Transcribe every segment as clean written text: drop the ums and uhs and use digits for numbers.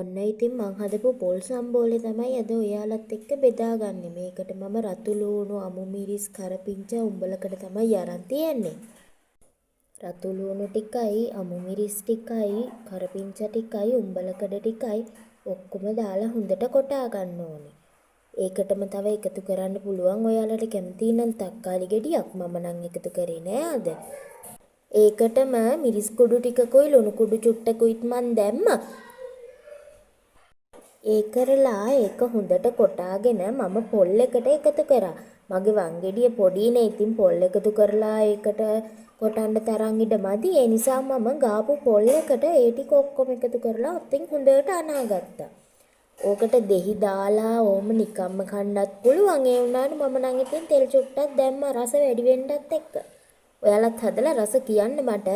ඔන්න ඉතින් මං හදපු පොල් සම්බෝලේ තමයි අද ඔයාලත් එක්ක බෙදාගන්නේ. මේකට මම රතු ලූණු, අමු මිරිස්, කරපිංචා උඹලකට තමයි අරන් තියෙන්නේ. රතු ලූණු ටිකයි, අමු මිරිස් ටිකයි, කරපිංචා ටිකයි, උඹලකඩ ටිකයි ඔක්කොම දාලා හොඳට කොටා ගන්න ඕනේ. ඒකටම තව එකතු කරන්න පුළුවන් ඔයාලට කැමති නම් තක්කාලි ගෙඩියක්. මම නම් එකතු කරේ නෑ අද. ඒකටම මිරිස් කුඩු ටිකකුයි ලුණු කුඩු චුට්ටකුයිත් මන් දැම්මා. ඒ කරලා ඒක හොඳට කොටාගෙන මම පොල් එකට එකතු කරා. මගේ වංගෙඩිය පොඩිනේ. ඉතින් පොල් එකතු කරලා ඒකට කොටන්න තරම් ඉඩ මදි. ඒ නිසා මම ගාපු පොල් එකට ඒ ටික ඔක්කොම එකතු කරලා අතින් හොඳට අනාගත්තා. ඕකට දෙහි දාලා ඕම නිකම්ම කන්නත් පුළුවන්. ඒ වුණාට මම නම් ඉතින් තෙල් චුට්ටක් දැම්මා රස වැඩි වෙන්නත් එක්ක. ඔයාලත් හදලා රස කියන්න මට.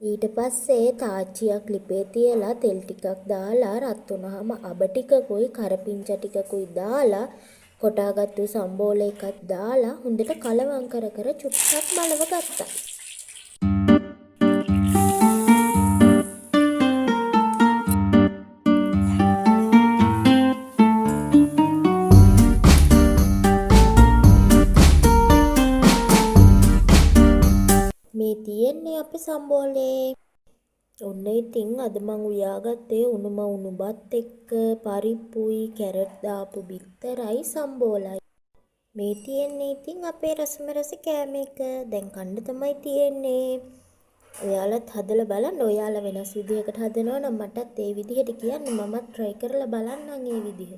ඊට පස්සේ තාච්චියක් ලිපේ තියලා තෙල් ටිකක් දාලා රත් වුණාම අබ ටිකකුයි කරපිංචා ටිකකුයි දාලා කොටාගත්තු සම්බෝල එකක් දාලා හොඳට කලවම් කර කර චුට්ටක් බලව ගත්තා. මේ තියෙන්නේ අපේ සම්බෝලේ. ඔන්න ඉතින් අද මං උයාගත්තේ උණුම උණුබත් එක්ක පරිප්පුයි කැරට් දාපු බිත්තරයි සම්බෝලයි. මේ තියෙන්නේ ඉතින් අපේ රසමරස කෑම එක. දැන් කන්න තමයි තියෙන්නේ. ඔයාලත් හදලා බලන්න. ඔයාලා වෙනස් විදිහකට හදනවා නම් මටත් ඒ විදිහට කියන්න. මමත් try කරලා බලන්නම් ඒ විදිහ.